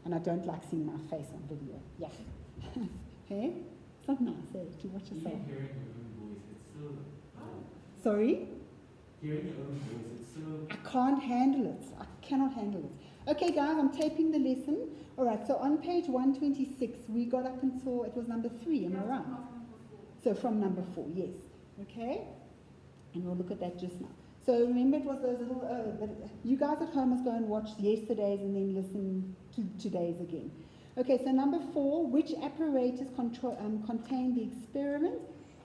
And I don't like seeing my face on video. Yeah. Hey? It's not nice, eh, to watch yourself. Even hearing your own voice, it's so... Sorry? Hearing your own voice, it's so... I can't handle it. I cannot handle it. Okay, guys, I'm taping the lesson. All right, so on page 126, we got up until, it was number 3, am I right? So from number 4, yes. Okay? And we'll look at that just now. So remember it was those little, you guys at home must go and watch yesterday's and then listen to today's again. Okay, so number 4, which apparatus contained the experiment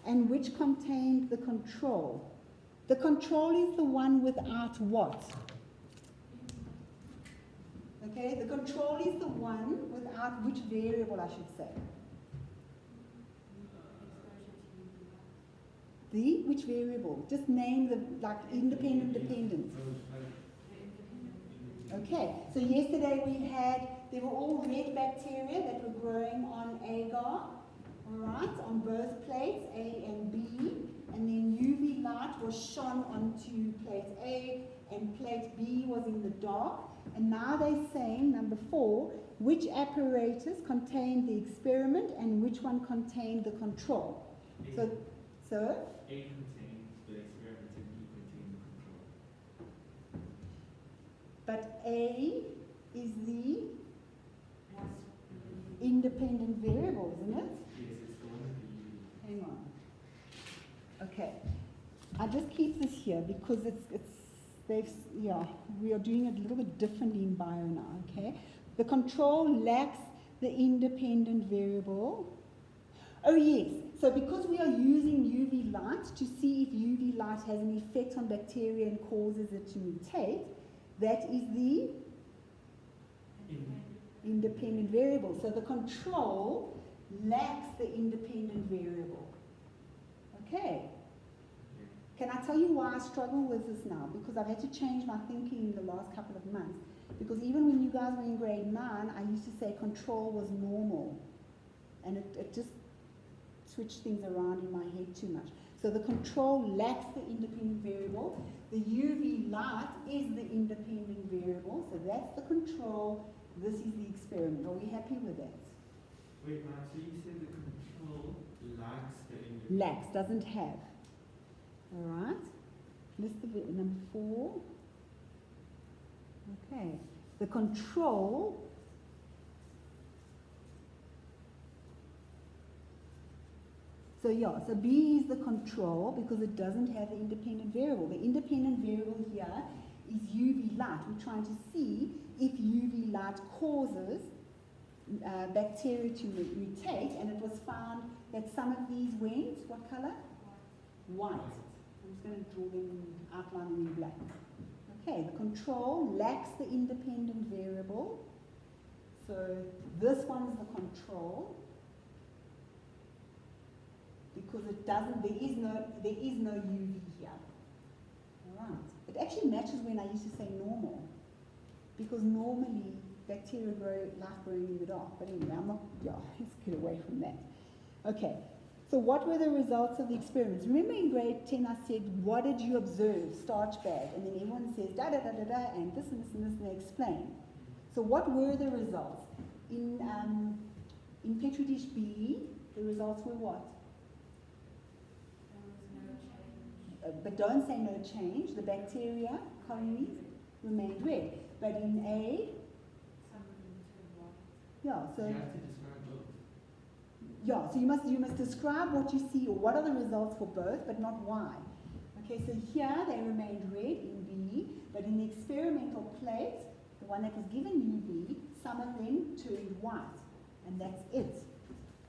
and which contained the control? The control is the one without what? Okay, the control is the one without which variable, I should say? Which variable? Just name the, like, independent dependence. Okay, so yesterday they were all red bacteria that were growing on agar, all right, on both plates, A and B, and then UV light was shone onto plate A, and plate B was in the dark, and now they're saying, number 4, which apparatus contained the experiment and which one contained the control? So A contained the experiment and B contained the control. But A is the independent variable, isn't it? Yes, it's the one that you... Hang on. Okay. I just keep this here because we are doing it a little bit differently in bio now, okay? The control lacks the independent variable. Oh yes, so because we are using UV light to see if UV light has an effect on bacteria and causes it to mutate, that is the independent variable. So the control lacks the independent variable. Okay. Can I tell you why I struggle with this now? Because I've had to change my thinking in the last couple of months. Because even when you guys were in grade 9, I used to say control was normal. And it just switched things around in my head too much. So the control lacks the independent variable. The UV light is the independent variable. So that's the control. This is the experiment. Are we happy with that? Wait, Matt, so you said the control lacks the independent... Lacks, doesn't have. All right. List of number 4. Okay. The control so B is the control because it doesn't have the independent variable. The independent variable here is UV light. We're trying to see if UV light causes bacteria to mutate, and it was found that some of these went, what color? White. I'm just going to draw them outlining in black. Okay, the control lacks the independent variable. So this one is the control. Because it doesn't, there is no UV here. All right. It actually matches when I used to say normal. Because normally bacteria like growing in the dark. But anyway, let's get away from that. Okay. So what were the results of the experiments? Remember in grade 10 I said, what did you observe? Starch bag. And then everyone says da da da da da and this and this and this, and they explain. So what were the results? In Petri dish B, the results were what? But don't say no change. The bacteria colonies remained red. But in A, yeah, so you have to describe both. Yeah, so you must describe what you see or what are the results for both, but not why. Okay, so here they remained red in B, but in the experimental plate, the one that was given UV, some of them turned white, and that's it.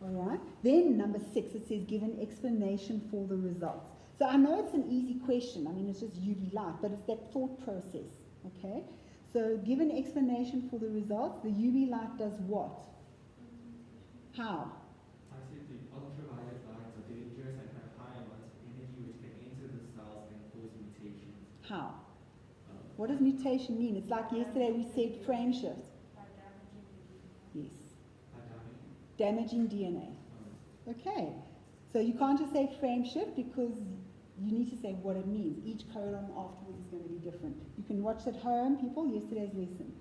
All right. Then number 6, it says give an explanation for the results. So I know it's an easy question. I mean, it's just UV light, but it's that thought process. Okay. So give an explanation for the results. The UV light does what? How? I said the ultraviolet lights are dangerous and have high amounts of energy which can enter the cells and cause mutations. How? What does mutation mean? It's like yesterday we said frame shift. Yes. Damaging DNA. Okay. So you can't just say frame shift because you need to say what it means. Each colon afterwards is going to be different. You can watch at home, people, yesterday's lesson.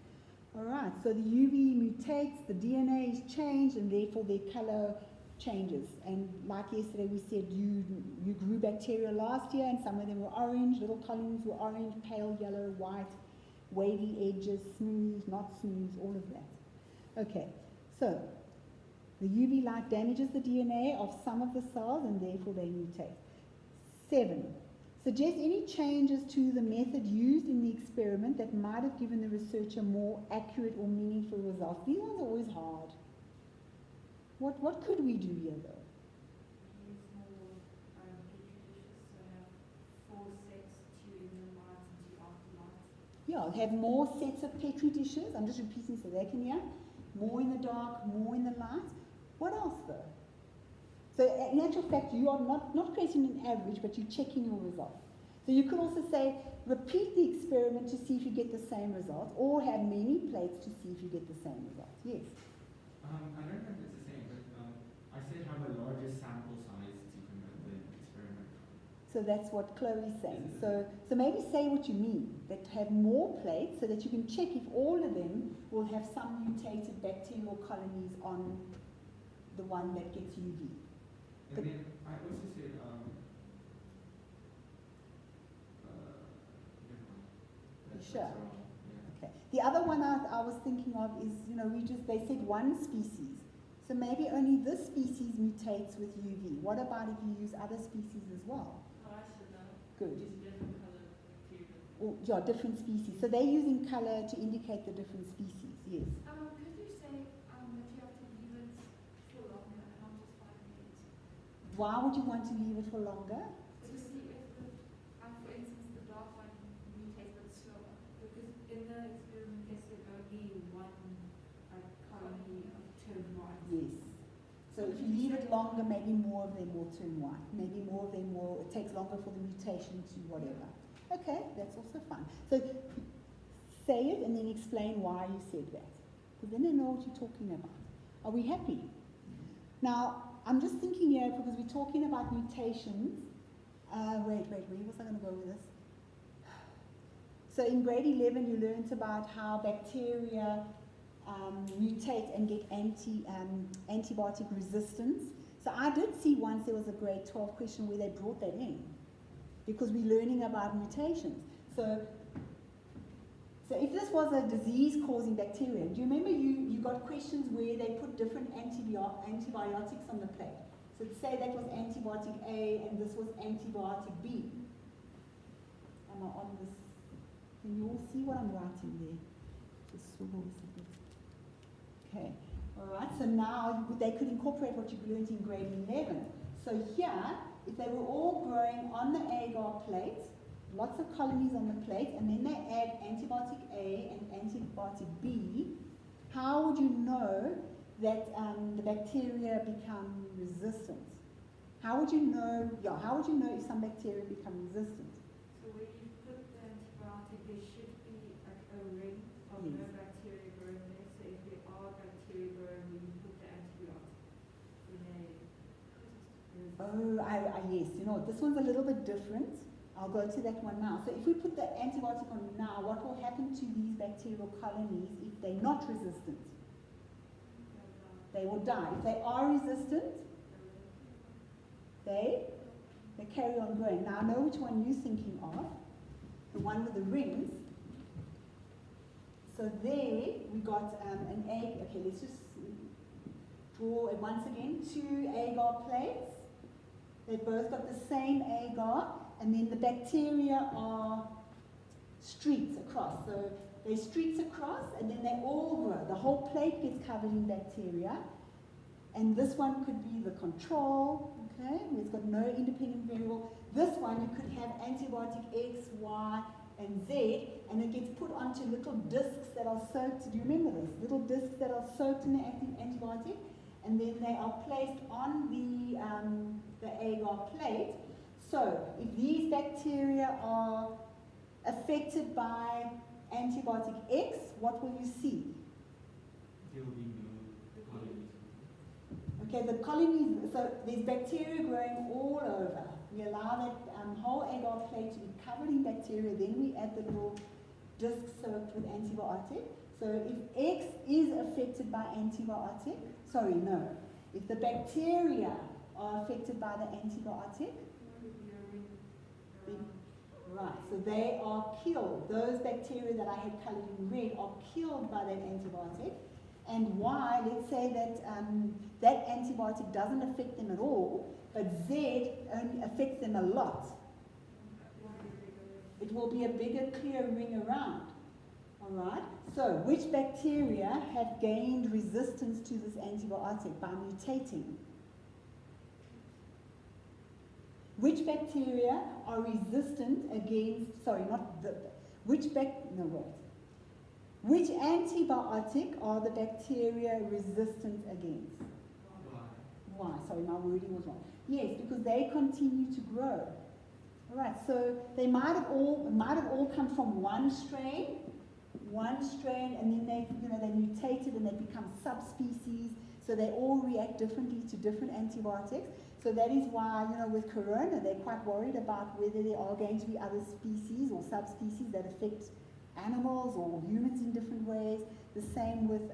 All right, so the UV mutates, the DNA is changed, and therefore their color changes. And like yesterday we said, you grew bacteria last year, and some of them were orange, little colonies were orange, pale yellow, white, wavy edges, smooth, not smooth, all of that. Okay, so the UV light damages the DNA of some of the cells, and therefore they mutate. 7. Suggest any changes to the method used in the experiment that might have given the researcher more accurate or meaningful results. These ones are always hard. What could we do here though? Use more petri dishes, so have 4 sets, 2 in the light and 2 after light. Yeah, have more sets of petri dishes. I'm just repeating so they can hear. More in the dark, more in the light. What else though? So in actual fact, you are not creating an average, but you're checking your results. So you could also say, repeat the experiment to see if you get the same results, or have many plates to see if you get the same results. Yes? I don't know if it's the same, but I said have a larger sample size to conduct the experiment. So that's what Chloe's saying. So maybe say what you mean, that have more plates so that you can check if all of them will have some mutated bacterial colonies on the one that gets UV. And then I also said, never mind. Sure. That's wrong. Yeah. Okay. The other one I was thinking of is, they said one species. So maybe only this species mutates with UV. What about if you use other species as well? Oh, I should know. Good. Use different color bacteria. Or, yeah, different species. So they're using color to indicate the different species, yes. Could you say that you have to leave it for longer, not just 5 minutes? Why would you want to leave it for longer? To see if, for instance, the dark one mutates but slower. Because in the experiment they said only one colony turned white. Yes. So if you leave it longer, maybe more of them will turn white. Maybe more of them it takes longer for the mutation to whatever. Okay, that's also fine. So say it and then explain why you said that. Because then they know what you're talking about. Are we happy? Now, I'm just thinking here, because we're talking about mutations. Where was I going to go with this? So in grade 11, you learned about how bacteria mutate and get antibiotic resistance. So I did see once there was a grade 12 question where they brought that in, because we're learning about mutations. So if this was a disease-causing bacteria, do you remember you got questions where they put different antibiotics on the plate? So say that was antibiotic A and this was antibiotic B. Am I on this? Can you all see what I'm writing there? Just swivel this a bit. Okay, all right, so now they could incorporate what you learned in grade 11. So here, if they were all growing on the agar plate, lots of colonies on the plate, and then they add antibiotic A and antibiotic B, how would you know that the bacteria become resistant? How would you know, if some bacteria become resistant? So when you put the antibiotic, there should be a ring of no bacteria growing there. So if there are bacteria growing, when you put the antibiotic in Yes, this one's a little bit different. I'll go to that one now. So if we put the antibiotic on now, what will happen to these bacterial colonies if they're not resistant? They will die. If they are resistant, they carry on growing. Now I know which one you're thinking of, the one with the rings. So there we got an egg. Okay, let's just draw it once again. 2 agar plates. They've both got the same agar, and then the bacteria are streaks across. So they're streaks across, and then they all grow. The whole plate gets covered in bacteria. And this one could be the control, okay? It's got no independent variable. This one, you could have antibiotic X, Y, and Z, and it gets put onto little discs that are soaked. Do you remember this? Little discs that are soaked in the antibiotic, and then they are placed on the agar plate. So if these bacteria are affected by antibiotic X, what will you see? There will be no colonies. Okay, the colonies, so there's bacteria growing all over. We allow that whole agar plate to be covered in bacteria, then we add the little disc soaked with antibiotic. So if X is affected by antibiotic, sorry, no. If the bacteria are affected by the antibiotic, right, so they are killed. Those bacteria that I had colored in red are killed by that antibiotic. And Y, let's say that that antibiotic doesn't affect them at all, but Z only affects them a lot. It will be a bigger, clear ring around. All right? So, which bacteria have gained resistance to this antibiotic by mutating? Which bacteria are resistant against, sorry, not the, which antibiotic are the bacteria resistant against? Why? Sorry, my wording was wrong. Yes, because they continue to grow. All right, so they might have all come from one strain, and then they mutated and they become subspecies. So they all react differently to different antibiotics. So that is why, with corona, they're quite worried about whether there are going to be other species or subspecies that affect animals or humans in different ways. The same with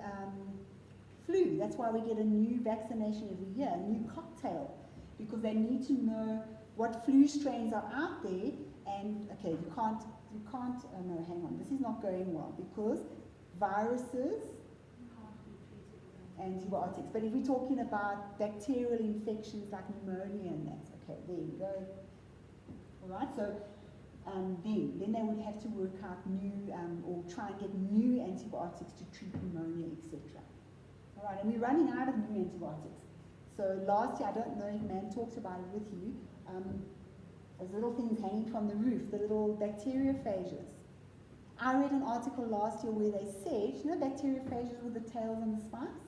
flu. That's why we get a new vaccination every year, a new cocktail, because they need to know what flu strains are out there. And okay, you can't. Oh no, hang on. This is not going well because viruses. Antibiotics. But if we're talking about bacterial infections like pneumonia and that, okay, there you go. All right, so then they would have to work out new or try and get new antibiotics to treat pneumonia, etc. All right, and we're running out of new antibiotics. So last year, I don't know if Man talked about it with you, those little things hanging from the roof, the little bacteriophages. I read an article last year where they said, bacteriophages with the tails and the spikes?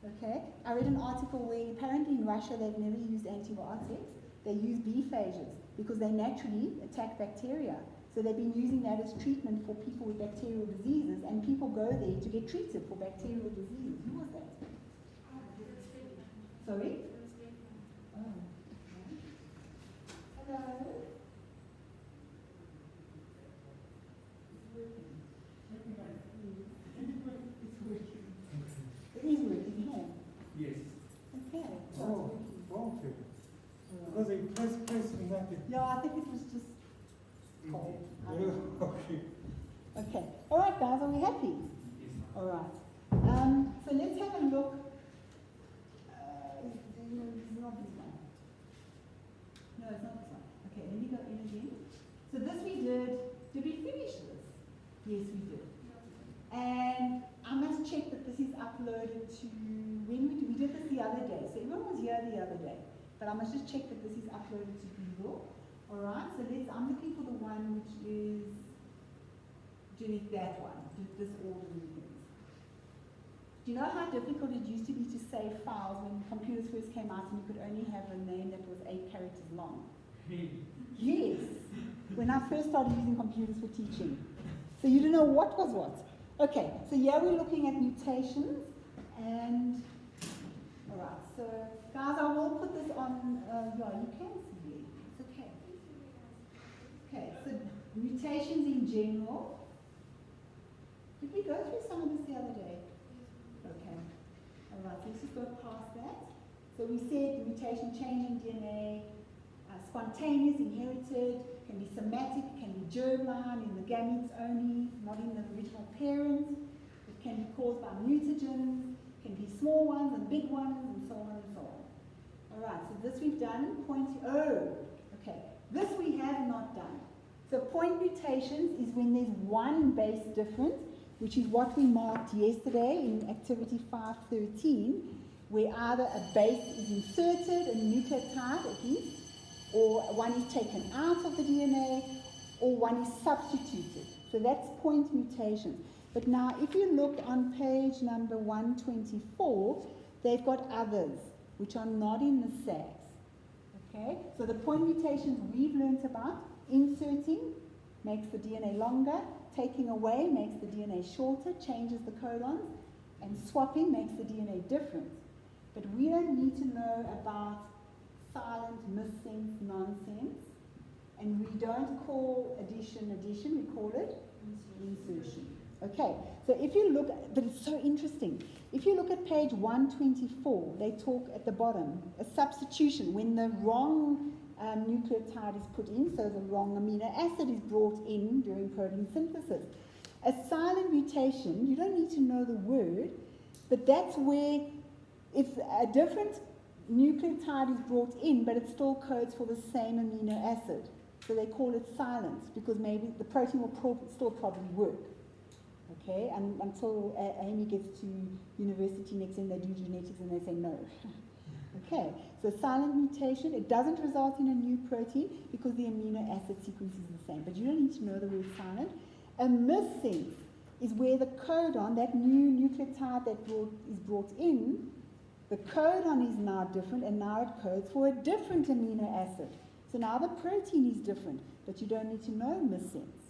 Okay, I read an article where apparently in Russia they've never used antibiotics. They use B phages because they naturally attack bacteria. So they've been using that as treatment for people with bacterial diseases, and people go there to get treated for bacterial diseases. Who was that? Sorry? Oh. Hello? It is working here. Yes. Okay. Oh, okay. Because I press nothing. Yeah, I think it was just cold. Okay. Okay. All right, guys, are we happy? Yes. All right. So let's have a look. It's not this one. No, it's not this one. Okay, let me go in again. So this we did. Did we finish this? Yes, we did. And I must check that this is uploaded to, when we did this the other day. So everyone was here the other day. But I must just check that this is uploaded to Google. All right, so I'm looking for the one which is, that one, this order and things. Do you know how difficult it used to be to save files when computers first came out and you could only have a name that was 8 characters long? Yes, when I first started using computers for teaching. So you didn't know what was what. Okay, so here we're looking at mutations, and all right, so guys, I will put this on, you can see it, it's okay. Okay, so mutations in general. Did we go through some of this the other day? Okay, all right, let's just go past that. So we said mutation, change in DNA, spontaneous, inherited, can be somatic, can be germline, in the gametes only, not in the original parent. It can be caused by mutagens, can be small ones and big ones, and so on and so on. All right, so this we've done. Okay. This we have not done. So point mutations is when there's one base difference, which is what we marked yesterday in activity 513, where either a base is inserted, a nucleotide at least, or one is taken out of the DNA, or one is substituted. So that's point mutations. But now, if you look on page number 124, they've got others, which are not in the SAGs. Okay? So the point mutations we've learnt about, inserting makes the DNA longer, taking away makes the DNA shorter, changes the codons, and swapping makes the DNA different. But we don't need to know about silent, missense, nonsense, and we don't call addition, we call it insertion. Okay, so if you look, but it's so interesting. If you look at page 124, they talk at the bottom, a substitution, when the wrong nucleotide is put in, so the wrong amino acid is brought in during protein synthesis. A silent mutation, you don't need to know the word, but that's where if a different nucleotide is brought in, but it still codes for the same amino acid. So they call it silent, because maybe the protein will still probably work. Okay, and until Amy gets to university next and they do genetics and they say no. Okay, so silent mutation, it doesn't result in a new protein because the amino acid sequence is the same, but you don't need to know the word silent. A missense is where the codon, that new nucleotide that is brought in, the codon is now different and now it codes for a different amino acid. So now the protein is different, but you don't need to know missense.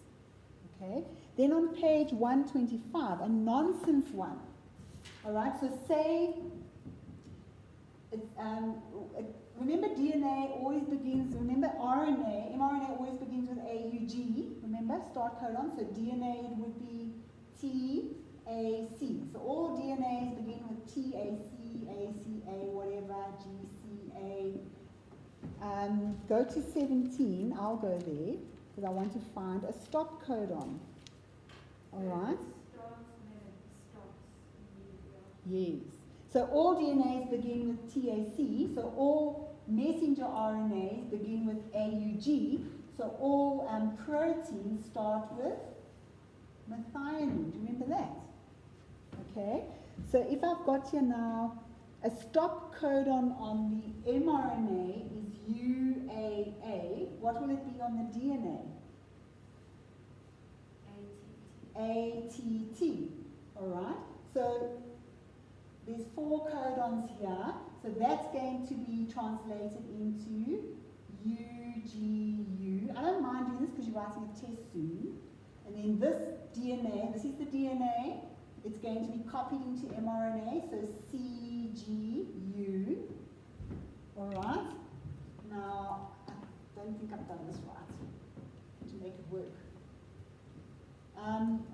Okay? Then on page 125, a nonsense one. All right, so say, remember DNA always begins, remember mRNA always begins with AUG, remember, start codon, so DNA it would be TAC. So all DNAs begin with TAC, ACA, whatever, GCA. Go to 17, I'll go there, because I want to find a stop codon. All right? Yes. So all DNAs begin with TAC, so all messenger RNAs begin with AUG, so all proteins start with methionine. Do you remember that? Okay. So if I've got here now, a stop codon on the mRNA is UAA. What will it be on the DNA? ATT. All right. So there's 4 codons here. So that's going to be translated into UGU. I don't mind doing this because you're writing a test soon. And then this DNA, this is the DNA. It's going to be copied into mRNA, so CGU. All right. Now, I don't think I've done this right to make it work.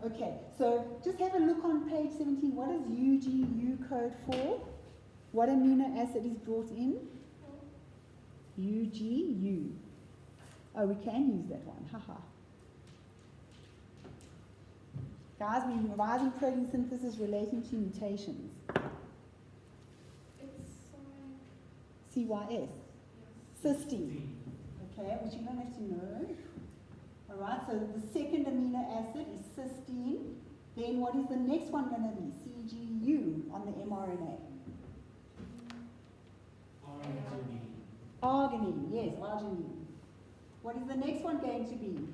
Okay, so just have a look on page 17. What does UGU code for? What amino acid is brought in? UGU. Oh, we can use that one. Haha. Guys, we're revising protein synthesis relating to mutations. It's CYS. Cysteine. Okay, which you don't have to know. All right, so the second amino acid is cysteine. Then what is the next one going to be? CGU on the mRNA. Arginine, yes, arginine. What is the next one going to be?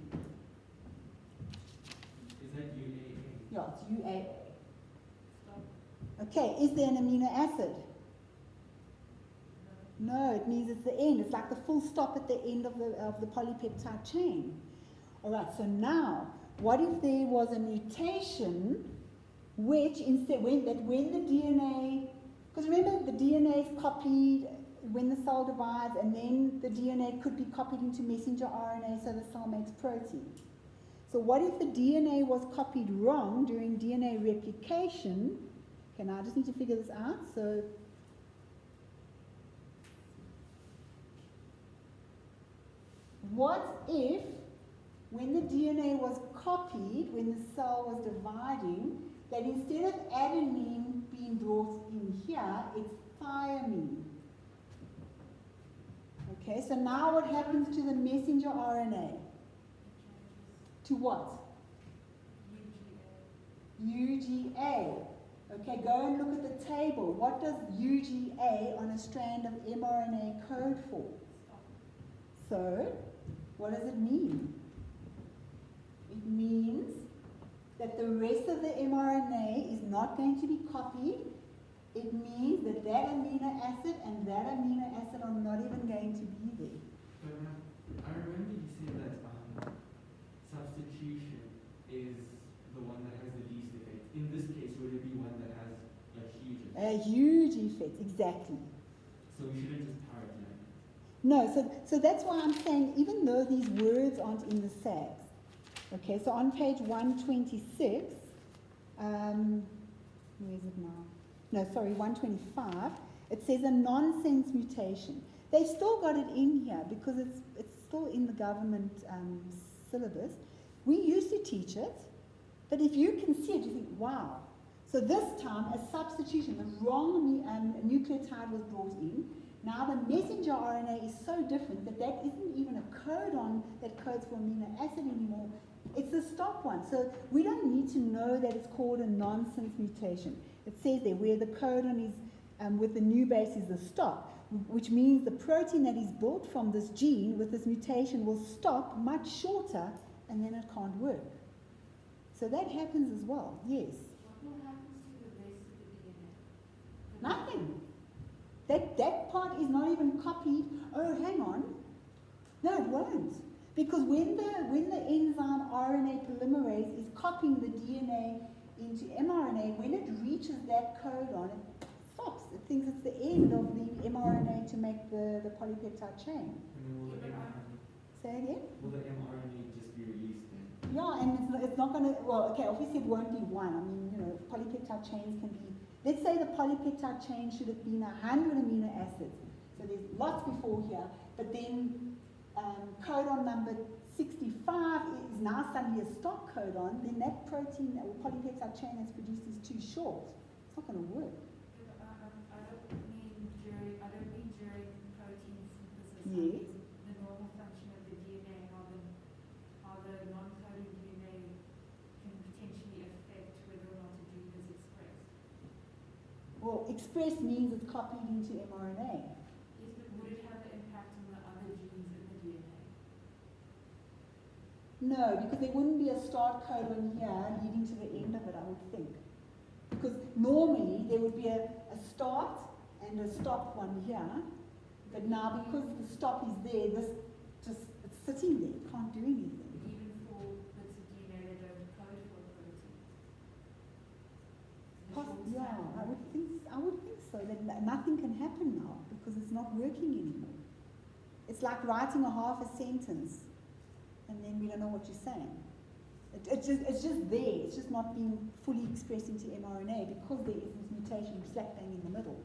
Is that UAA? Yeah, it's UAA. Okay, is there an amino acid? No, it means it's the end. It's like the full stop at the end of the polypeptide chain. All right, so now, what if there was a mutation which instead, when the DNA, because remember the DNA is copied when the cell divides, and then the DNA could be copied into messenger RNA so the cell makes protein. So what if the DNA was copied wrong during DNA replication? Okay, now I just need to figure this out. So what if when the DNA was copied, when the cell was dividing, that instead of adenine being brought in here, it's thymine. Okay, so now what happens to the messenger RNA? To what? UGA. Okay, go and look at the table. What does UGA on a strand of mRNA code for? So, what does it mean? It means that the rest of the mRNA is not going to be copied. It means that that amino acid and that amino acid are not even going to be there. But I remember you said that substitution is the one that has the least effect. In this case, would it be one that has a huge effect? A huge effect, exactly. So we shouldn't just parrot them. No, so that's why I'm saying, even though these words aren't in the SAGs, okay, so on page 126, Where is it now? No, sorry, 125. It says a nonsense mutation. They still got it in here because it's still in the government syllabus. We used to teach it, but if you can see it, you think, wow. So this time, a substitution, the wrong nucleotide was brought in. Now the messenger RNA is so different that isn't even a codon that codes for amino acid anymore. It's the stop one. So we don't need to know that it's called a nonsense mutation. It says there where the codon is with the new base is the stop, which means the protein that is built from this gene with this mutation will stop much shorter and then it can't work. So that happens as well, yes. What happens to the rest of the DNA? Nothing. That part is not even copied. Oh, hang on. No, it won't. Because when the enzyme RNA polymerase is copying the DNA into mRNA, when it reaches that codon, it stops. It thinks it's the end of the mRNA to make the polypeptide chain. And then will the mRNA, Say again? will the mRNA just be released then? Yeah, and it's not going to, well, okay, obviously it won't be one. I mean, polypeptide chains can be, let's say the polypeptide chain should have been 100 amino acids. So there's lots before here, but then codon number 65 is now suddenly a stop codon, then that protein or polypeptide chain that's produced is too short. It's not going to work. I don't mean during protein synthesis. Yes. The normal function of the DNA, how the non-coding DNA can potentially affect whether or not a gene is expressed. Well, express means it's copied into mRNA. Yes, but would it have an impact on the other genes in the DNA? No, because there wouldn't be a start codon here leading to the end of it, I would think. Because normally there would be a start and a stop one here, but now because the stop is there, it's sitting there, it can't do anything. Even for bits of DNA that don't code for a protein? Yeah, I would think so, that nothing can happen now because it's not working anymore. It's like writing a half a sentence and then we don't know what you're saying. It's just there. It's just not being fully expressed into mRNA because there is this mutation slap bang in the middle.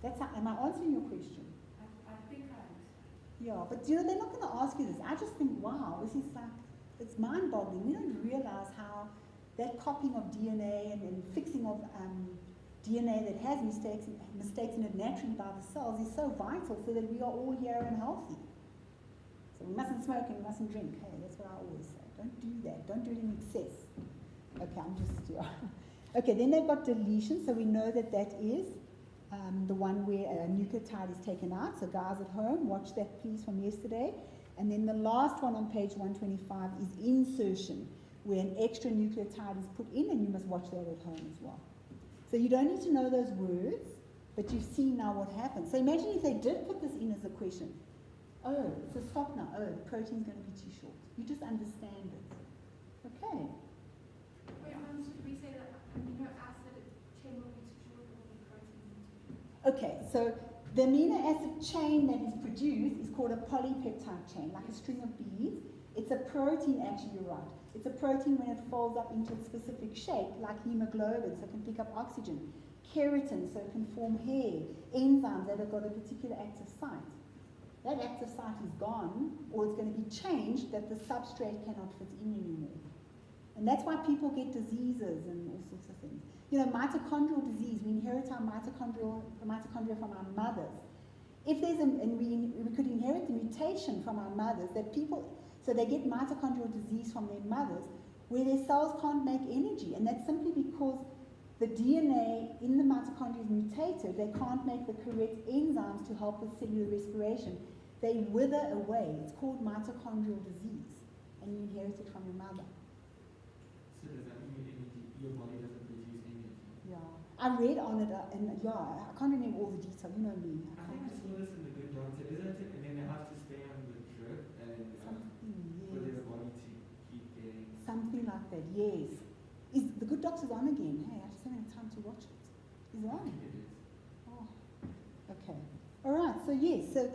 Am I answering your question? I think I understand. Yeah, but they're not going to ask you this. I just think, wow, this is like, it's mind-boggling. We don't realize how that copying of DNA and fixing of DNA that has mistakes in it naturally by the cells is so vital so that we are all here and healthy. So we mustn't smoke and we mustn't drink. Hey, that's what I always say. Don't do that. Don't do it in excess. Okay, I'm just, yeah. Okay, then they've got deletion. So we know that is the one where a nucleotide is taken out. So guys at home, watch that please from yesterday. And then the last one on page 125 is insertion, where an extra nucleotide is put in, and you must watch that at home as well. So you don't need to know those words, but you've seen now what happens. So imagine if they did put this in as a question. Oh, it's a stop now. Oh, the protein's going to be too short. You just understand it. Okay. Wait, should we say that amino acid chain will be too short or the protein will be too short? Okay, so the amino acid chain that is produced is called a polypeptide chain, like a string of beads. It's a protein, actually, you're right. It's a protein when it folds up into a specific shape, like hemoglobin, so it can pick up oxygen. Keratin, so it can form hair. Enzymes that have got a particular active site. That active site is gone, or it's going to be changed that the substrate cannot fit in anymore. And that's why people get diseases and all sorts of things. Mitochondrial disease, we inherit our mitochondria from our mothers. If there's and we could inherit the mutation from our mothers that so they get mitochondrial disease from their mothers, where their cells can't make energy, and that's simply because the DNA in the mitochondria is mutated. They can't make the correct enzymes to help with cellular respiration. They wither away. It's called mitochondrial disease, and you inherit it from your mother. So does that mean your body doesn't produce energy? Yeah, I read on it, and I can't remember all the detail. You know me. I think I saw this in the Good Doctor, isn't it? And then they have to stay on the drip and for their body to keep getting... Something like that, yes. Is the Good Doctor's on again? Hey, I just haven't had time to watch it. Is it I on? think it is. Oh, okay. All right, so yes, so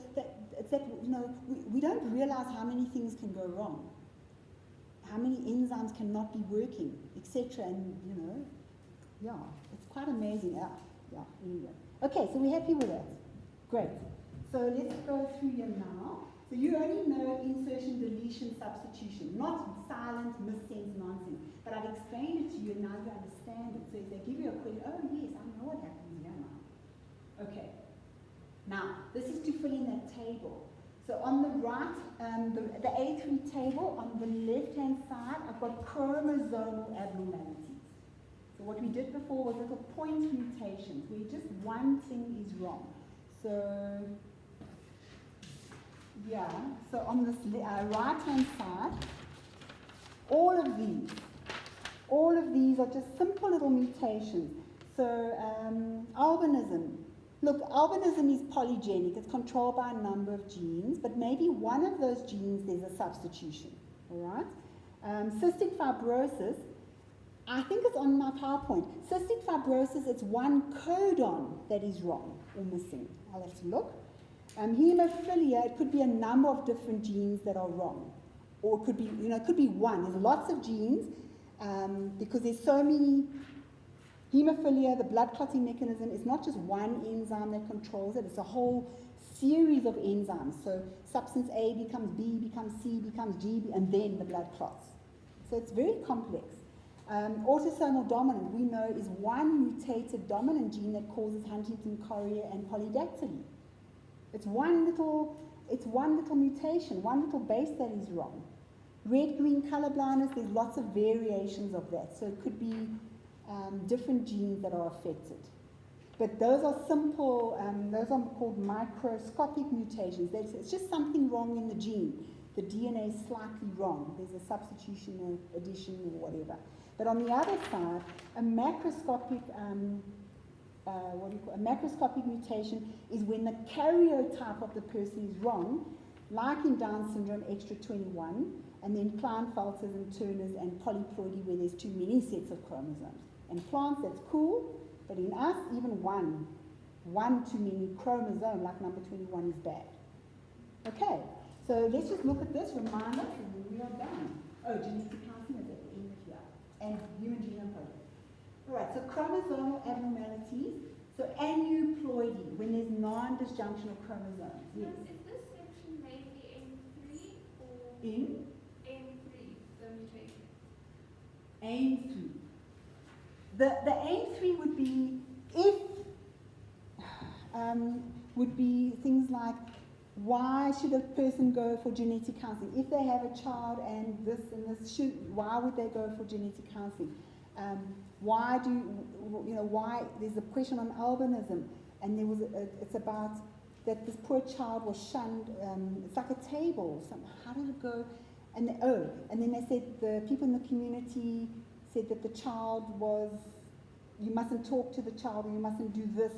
we don't realize how many things can go wrong. how many enzymes cannot be working, etc. And you know, yeah, it's quite amazing. Yeah, anyway. Okay, so we're happy with that. Great. So let's go through here now. So you only know insertion, deletion, substitution, not silent, missense, nonsense. But I've explained it to you and now you understand it. So if they give you a question, oh yes, I know what happens here now. Okay. Now, this is to fill in that table. So on the right, the A3 table, on the left-hand side, I've got chromosomal abnormalities. So what we did before was little point mutations, where just one thing is wrong. So, yeah, so on this right-hand side, all of these are just simple little mutations. So, albinism. Look, albinism is polygenic. It's controlled by a number of genes, but maybe one of those genes there's a substitution, all right? Cystic fibrosis, I think it's on my PowerPoint. Cystic fibrosis, it's one codon that is wrong or missing. I'll have to look. Hemophilia, it could be a number of different genes that are wrong. Or it could be, you know, it could be one. There's lots of genes because there's so many. Hemophilia, the blood clotting mechanism, is not just one enzyme that controls it, it's a whole series of enzymes. So substance A becomes B, becomes C, becomes G, and then the blood clots. So it's very complex. Autosomal dominant, we know, is one mutated dominant gene that causes Huntington chorea and polydactyly. It's one little mutation, one little base that is wrong. Red-green color blindness, there's lots of variations of that. So it could be different genes that are affected. But those are simple, those are called microscopic mutations. It's just something wrong in the gene. The DNA is slightly wrong. There's a substitution or addition or whatever. But on the other side, a macroscopic, a macroscopic mutation is when the karyotype of the person is wrong, like in Down syndrome, extra 21, and then Klinefelters and Turners and polyploidy where there's too many sets of chromosomes. And plants, that's cool, but in us, even one too many chromosome, like number 21, is bad. Okay, so let's just look at this, remind us, and then we are done. Oh, genetic counseling is at the end of here, and human genome project. All right, so chromosomal abnormalities. So aneuploidy, when there's non-disjunction of chromosomes. Yes. Is this section mainly N3 or In N3, the mutation? AIM3. The AIM3 would be if would be things like why should a person go for genetic counseling? If they have a child and this, why would they go for genetic counseling? Why there's a question on albinism, and there was it's about that this poor child was shunned. It's like a table. How did it go? And then they said the people in the community said that the child was, you mustn't talk to the child, or you mustn't do this,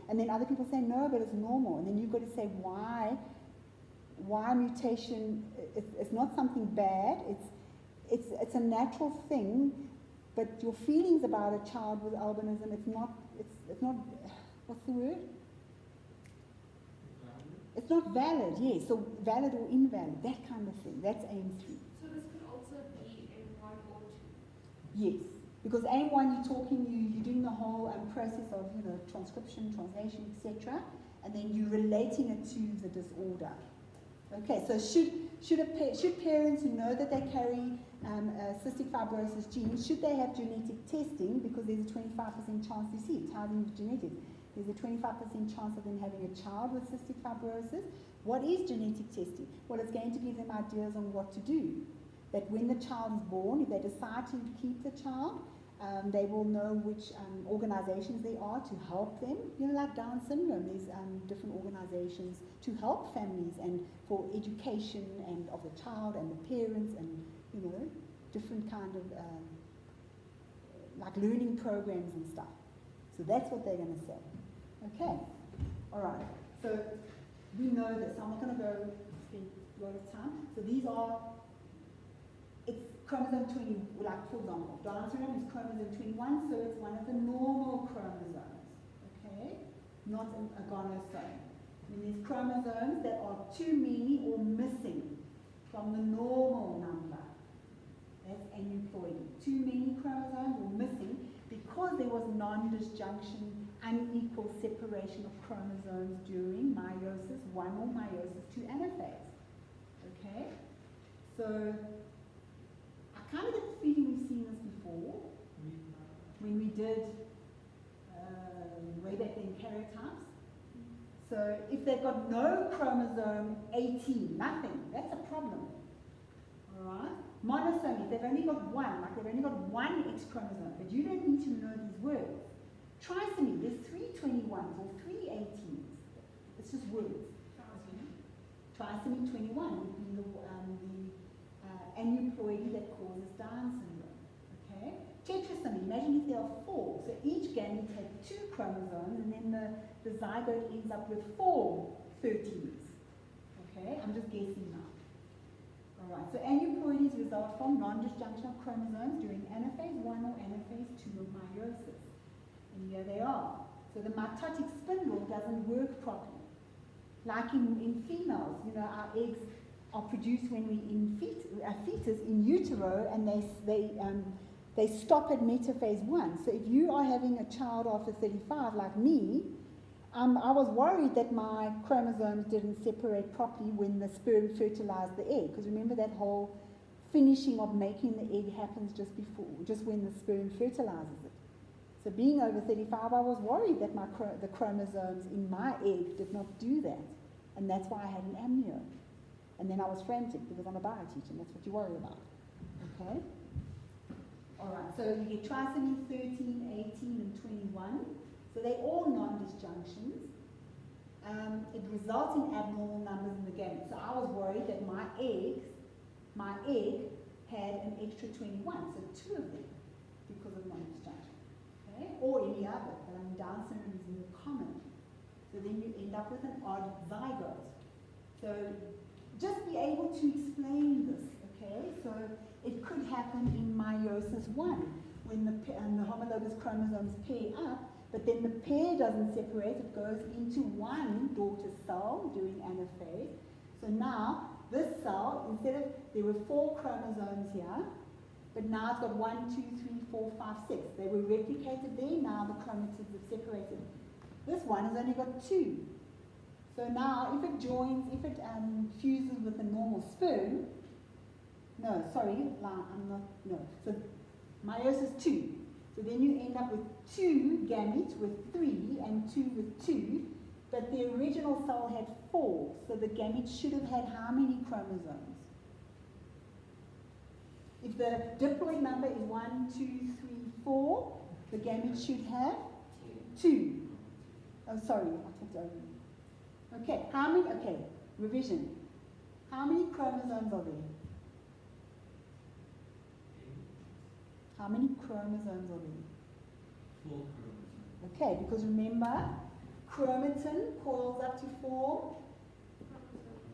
and then other people say no, but it's normal. And then you've got to say why mutation. It's not something bad. It's a natural thing. But your feelings about a child with albinism, it's not, what's the word? It's not valid, yes. So valid or invalid, that kind of thing. That's AIM3. So this could also be in 1 or 2? Yes. Because AIM1, you're doing the whole process of, transcription, translation, etc. And then you're relating it to the disorder. Okay, so should parents who know that they carry cystic fibrosis genes, should they have genetic testing? Because there's a 25% chance, you see, it ties in with genetics. There's a 25% chance of them having a child with cystic fibrosis. What is genetic testing? Well, it's going to give them ideas on what to do. That when the child is born, if they decide to keep the child, they will know which organizations there are to help them. Like Down syndrome, there's different organizations to help families and for education and of the child and the parents and, different kind of like learning programs and stuff. So that's what they're going to say. Okay, all right. So we know this. I'm not going to go spend a lot of time. So these are, it's chromosome 20, like for example, Down syndrome is chromosome 21, so it's one of the normal chromosomes, okay? Not a gonosome. And there's chromosomes that are too many or missing from the normal number. That's aneuploidy. Too many chromosomes or missing because there was non-disjunction, unequal separation of chromosomes during meiosis 1 or meiosis 2 anaphase. Okay? So, I kind of get the feeling we've seen this before when we did way back then karyotypes. So if they've got no chromosome 18, nothing, that's a problem. Alright? Monosomy, if they've only got one, like they've only got one X chromosome, but you don't need to know these words. Trisomy, there's 3 21s or 3 18s. It's just words. Trisomy 21 would be the aneuploidy that causes Down syndrome. Okay? Tetrasomy, imagine if there are 4. So each gamete has 2 chromosomes, and then the zygote ends up with 4 13s. Okay? I'm just guessing now. Alright, so aneuploidies result from non-disjunction of chromosomes during anaphase 1 or anaphase 2 of meiosis. And here they are. So the mitotic spindle doesn't work properly. Like in females, you know, our eggs are produced when we a fetus in utero, and they stop at metaphase 1. So if you are having a child after 35, like me, I was worried that my chromosomes didn't separate properly when the sperm fertilized the egg. Because remember, that whole finishing of making the egg happens just when the sperm fertilizes it. So being over 35, I was worried that the chromosomes in my egg did not do that. And that's why I had an amnio. And then I was frantic because I'm a bioteacher, and that's what you worry about. Okay? Alright, so you get trisomy 13, 18, and 21. So they're all non-disjunctions. It results in abnormal numbers in the gametes. So I was worried that my egg had an extra 21, so 2 of them, because of non-disjunction. Okay? Or any other, but I mean Down syndrome is more common. So then you end up with an odd zygote. So just be able to explain this, okay? So it could happen in meiosis 1, when the homologous chromosomes pair up, but then the pair doesn't separate, it goes into one daughter cell during anaphase. So now, this cell, instead of, there were 4 chromosomes here, but now it's got 1, 2, 3, 4, 5, 6. They were replicated there, now the chromatids have separated. This one has only got 2. So now, if it fuses with a normal sperm, so meiosis 2. So then you end up with 2 gametes with 3 and 2 with 2, but the original cell had 4, so the gamete should have had how many chromosomes? If the diploid number is 1, 2, 3, 4, the gamete should have 2. Oh, sorry, I talked over you. Okay, revision. How many chromosomes are there? How many chromosomes are there? 4 chromosomes. Okay, because remember, chromatin coils up to form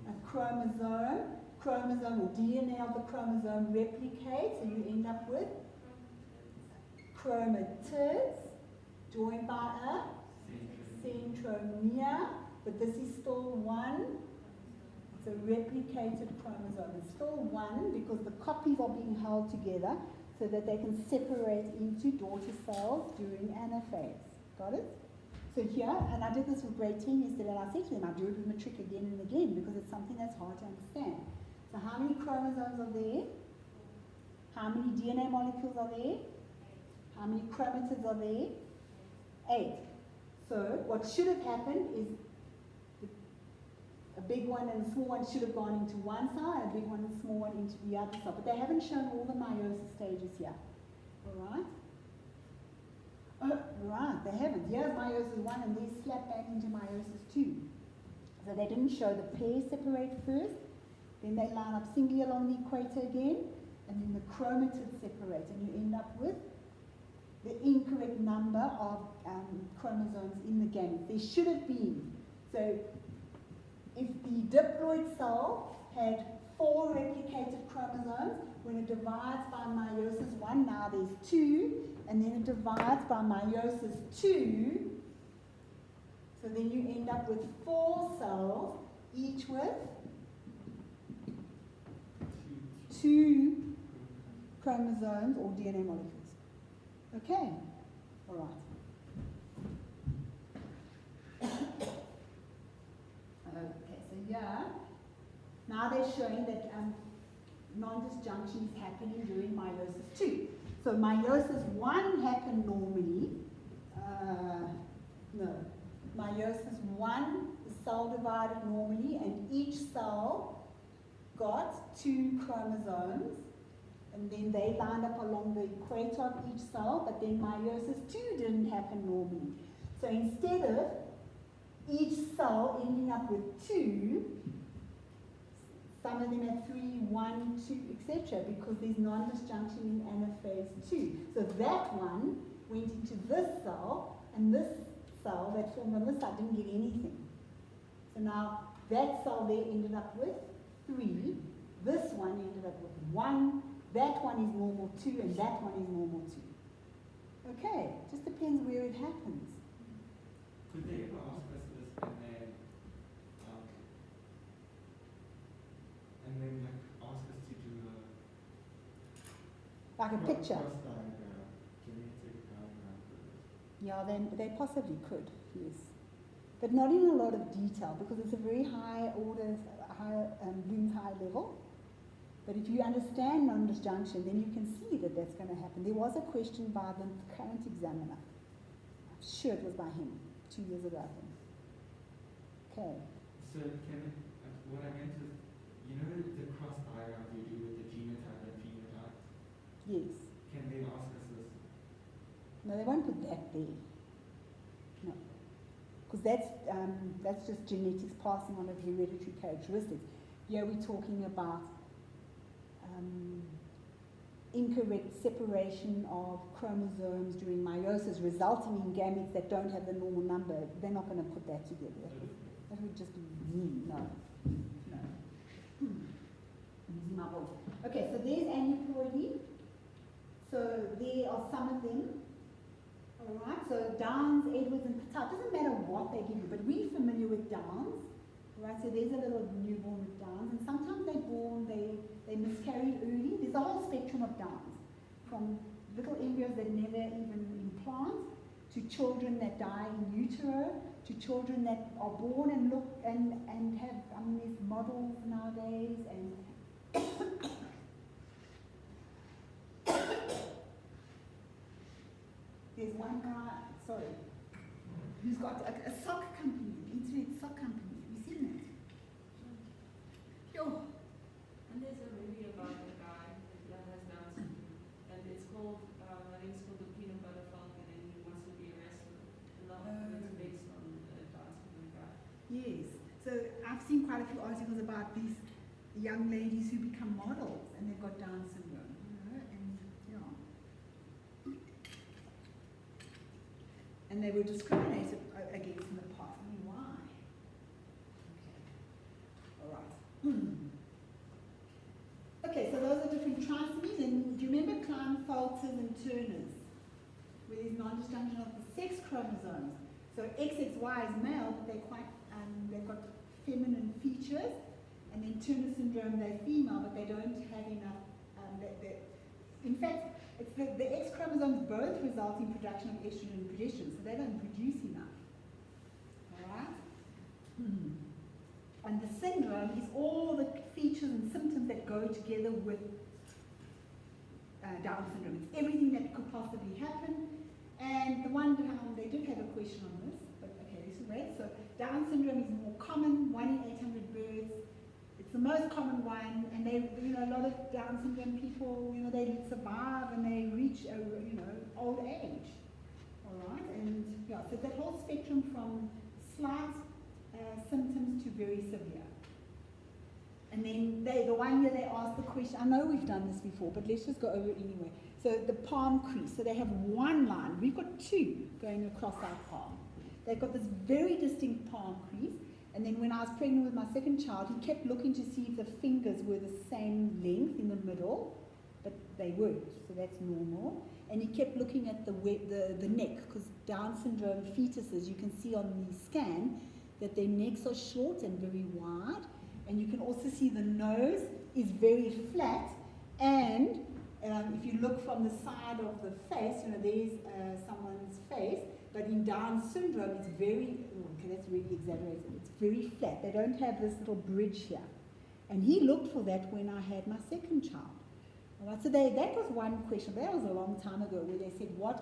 a chromosome. Chromosome or DNA of the chromosome replicates, and you end up with chromatids joined by a centromere, but this is still one. It's a replicated chromosome. It's still one because the copies are being held together so that they can separate into daughter cells during anaphase. Got it? So here, and I did this with grade 10 yesterday, and I said to them, I do it with matric again and again because it's something that's hard to understand. So how many chromosomes are there? How many DNA molecules are there? How many chromatids are there? 8. So what should have happened is a big one and a small one should have gone into one cell, and a big one and a small one into the other cell. But they haven't shown all the meiosis stages here. Alright? Oh, right, they haven't. Here's meiosis 1 and they slap back into meiosis 2. So they didn't show the pairs separate first, then they line up singly along the equator again, and then the chromatids separate, and you end up with the incorrect number of chromosomes in the gamete. There should have been. So if the diploid cell had 4 replicated chromosomes, when it divides by meiosis 1, now there's 2, and then it divides by meiosis 2, so then you end up with 4 cells, each with 2 chromosomes or DNA molecules. Okay, all right. Okay, so yeah, now they're showing that non-disjunction is happening during meiosis 2. So meiosis 1 happened normally. No, meiosis 1, the cell divided normally, and each cell got 2 chromosomes, and then they lined up along the equator of each cell, but then meiosis 2 didn't happen normally. So instead of each cell ending up with 2, some of them have 3, 1, 2, etc., because there's non-disjunction in anaphase 2. So that one went into this cell, and this cell that formed on this side didn't get anything. So now that cell there ended up with 3, this one ended up with 1, that one is normal 2, and that one is normal 2. Okay, just depends where it happens. Could they ever ask us this and then like ask us to do Like a picture. genetic diagram for this? Yeah, they possibly could, yes. But not in a lot of detail, because it's a very high order, Bloom's high level. But if you understand non-disjunction, then you can see that that's going to happen. There was a question by the current examiner. I'm sure it was by him, 2 years ago, I think. Okay. So can it, what I meant is, you know the cross diagrams you do with the genotype and phenotype? Yes. Can they ask us this? No, they won't put that there. No. Because that's just genetics passing on of hereditary characteristics. Here we're talking about incorrect separation of chromosomes during meiosis resulting in gametes that don't have the normal number. They're not going to put that together. That would just be mean. No. No. I'm using my voice. Okay, so there's aneuploidy. So there are some of them. All right, so Downs, Edwards, and Patel. It doesn't matter what they give you, but we're familiar with Downs. Right, so there's a little newborn with Downs, and sometimes they're born, they miscarry early. There's a whole spectrum of Downs, from little embryos that never even implant, to children that die in utero, to children that are born and look and have, there's models nowadays, and there's one guy, sorry, who's got a sock company, an internet sock company. Have you seen that? Yo. And there's a movie about a guy that has Down syndrome, and it's called, I think it's called The Peanut Butter Falcon, and he wants to be a wrestler. And that it's based on a Down syndrome guy. Yes. So I've seen quite a few articles about these young ladies who become models, and they've got Down syndrome, and yeah. And they were discriminated against in the past. Why? Okay. All right. Okay, so those are different trisomies, and do you remember Klinefelters and Turners, where there's non-disjunction of the sex chromosomes? So XXY is male, but they're quite, they've got feminine features, and then Turner syndrome, they're female, but they don't have enough, in fact, it's the X chromosomes both result in production of estrogen and progesterone, so they don't produce enough. All right? And the syndrome is all the features and symptoms that go together with Down syndrome. It's everything that could possibly happen. And the one, they did have a question on this, but okay, this is great. So Down syndrome is more common, 1 in 800 births. It's the most common one, and they, a lot of Down syndrome people, they survive and they reach, old age. All right, and yeah, so that whole spectrum from slight symptoms to very severe. And then the one year they asked the question, I know we've done this before, but let's just go over it anyway. So the palm crease, so they have one line. We've got 2 going across our palm. They've got this very distinct palm crease. And then when I was pregnant with my second child, he kept looking to see if the fingers were the same length in the middle, but they weren't, so that's normal. And he kept looking at the neck, because Down syndrome fetuses, you can see on the scan that their necks are short and very wide. And you can also see the nose is very flat, and If you look from the side of the face, there's someone's face, but in Down syndrome, it's very, okay, that's really exaggerated, it's very flat. They don't have this little bridge here. And he looked for that when I had my second child. All right, so that was one question, but that was a long time ago, where they said, what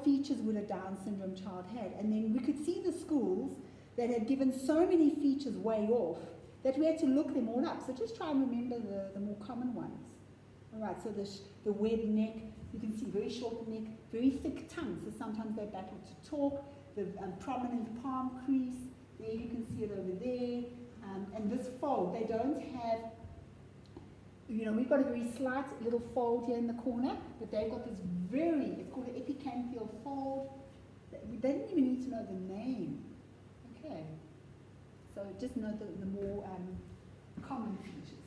features would a Down syndrome child have? And then we could see the schools that had given so many features way off that we had to look them all up. So just try and remember the more common ones. All right, so the webbed neck, you can see very short neck, very thick tongue, so sometimes they battle to talk. The prominent palm crease, there you can see it over there. And this fold, they don't have, we've got a very slight little fold here in the corner, but they've got this it's called an epicanthial fold. They didn't even need to know the name. Okay. So just know the more common features.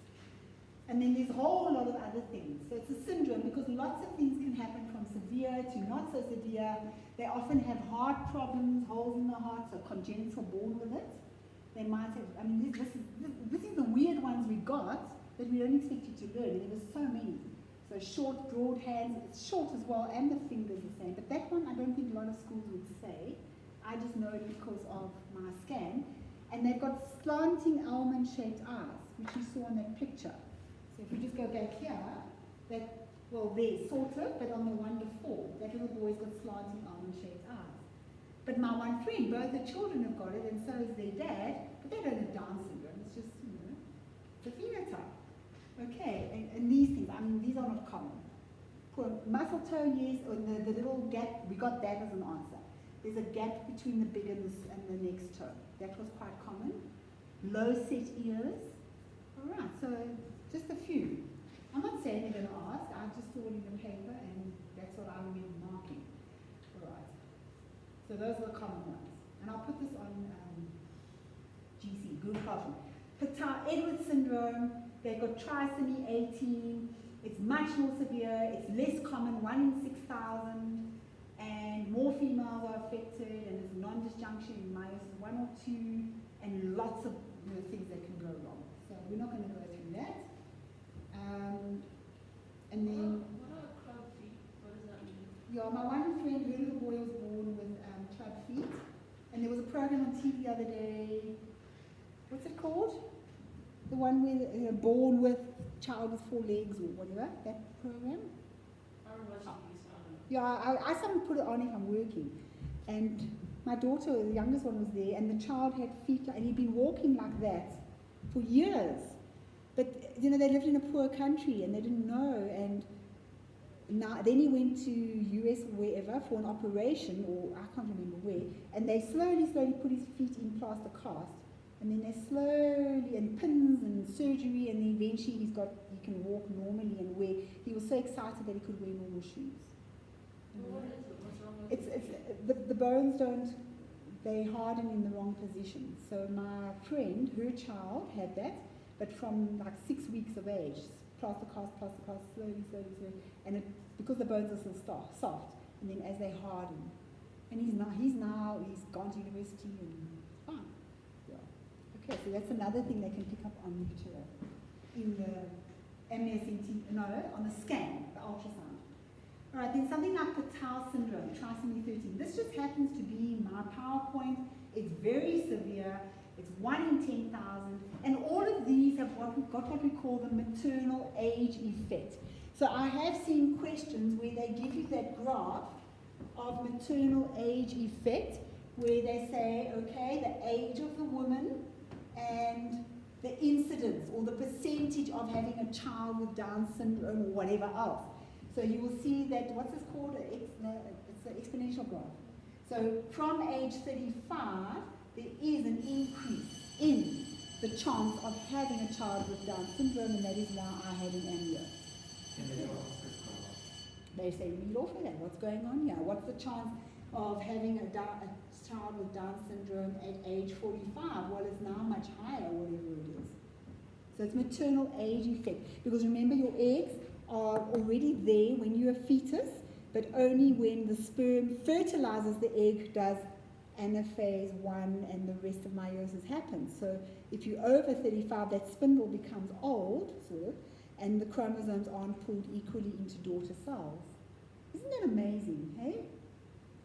And then there's a whole lot of other things. So it's a syndrome because lots of things can happen from severe to not so severe. They often have heart problems, holes in the heart, so congenital born with it. They might have, this is the weird ones we got that we don't expect you to learn. And there were so many. So short, broad hands, it's short as well, and the fingers the same. But that one I don't think a lot of schools would say. I just know it because of my scan. And they've got slanting almond-shaped eyes, which you saw in that picture. So if we just go back here, they're sort of, but on the one before, that little boy's got slanting almond-shaped eyes. But my one friend, both the children have got it, and so is their dad, but they don't have Down syndrome. It's just, it's a phenotype. Okay, and these things, these are not common. For muscle tone, yes, or the little gap, we got that as an answer. There's a gap between the big and the next toe. That was quite common. Low set ears. All right, so just a few. I'm not saying they're going to ask. I just saw it in the paper, and that's what I remember marking. All right. So those are the common ones. And I'll put this on GC, Google Classroom. Patel-Edwards syndrome. They've got trisomy 18. It's much more severe. It's less common, 1 in 6,000. And more females are affected, and there's non-disjunction in meiosis 1 or 2, and lots of things that can go wrong. So we're not going to go through that. And then, What are club feet? What does that mean? yeah, my one friend, her little boy was born with club feet, and there was a program on TV the other day. What's it called? The one where born with child with 4 legs or whatever. That program. I don't watch these, I don't know. Yeah, I sometimes put it on if I'm working. And my daughter, the youngest one, was there, and the child had feet, and he'd been walking like that for years. But, they lived in a poor country, and they didn't know, and then he went to US or wherever for an operation, or I can't remember where, and they slowly put his feet in plaster cast, and then they slowly, and pins and surgery, and then eventually he can walk normally and he was so excited that he could wear normal shoes. Well, what is it? What's wrong with it? The bones they harden in the wrong position. So my friend, her child had that, but from like 6 weeks of age, plaster cast, slowly, and because the bones are still soft, and then as they harden, and he's gone to university and fine. Yeah. Okay, so that's another thing they can pick up on in the MSNT, on the scan, the ultrasound. All right, then something like Patel syndrome, trisomy 13. This just happens to be my PowerPoint. It's very severe. It's 1 in 10,000. And all of these have what we call the maternal age effect. So I have seen questions where they give you that graph of maternal age effect, where they say, okay, the age of the woman and the incidence or the percentage of having a child with Down syndrome or whatever else. So you will see that, what's this called? It's an exponential graph. So from age 35, there is an increase in the chance of having a child with Down syndrome, and that is why I had an amnio. And they don't ask us questions. They say, read off of that. What's going on here? What's the chance of having a child with Down syndrome at age 45? Well, it's now much higher, whatever it is. So it's maternal age effect. Because remember, your eggs are already there when you're a fetus, but only when the sperm fertilizes the egg does anaphase 1 and the rest of meiosis happens. So if you're over 35, that spindle becomes old, sort of, and the chromosomes aren't pulled equally into daughter cells. Isn't that amazing, hey?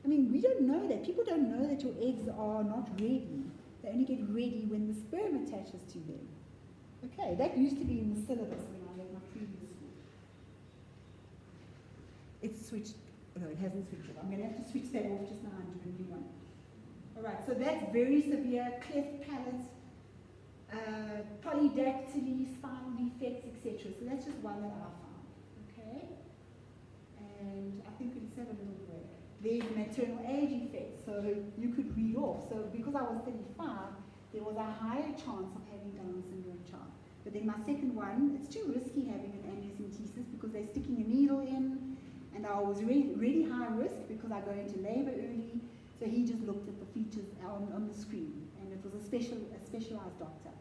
I mean, we don't know that. People don't know that your eggs are not ready. They only get ready when the sperm attaches to them. Okay, that used to be in the syllabus when I had my previous school. It's switched. No, it hasn't switched it. I'm going to have to switch that off just now and do a new one. All right, so that's very severe, cleft palate, polydactyly, spinal defects, etc. So that's just one that I found. Okay? And I think we'll just have a little break. There's maternal age effect, so you could read off. So because I was 35, there was a higher chance of having Down syndrome child. But then my second one, it's too risky having an amniocentesis because they're sticking a needle in, and I was really high risk because I go into labor early. So he just looked at the features on the screen, and it was a specialized doctor.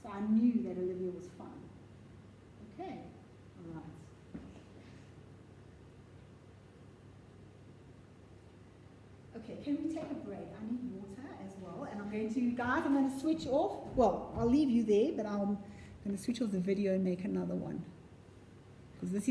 So I knew that Olivia was fine. Okay, all right. Okay, can we take a break? I need water as well, and I'm going to switch off. Well, I'll leave you there, but I'm going to switch off the video and make another one, because this is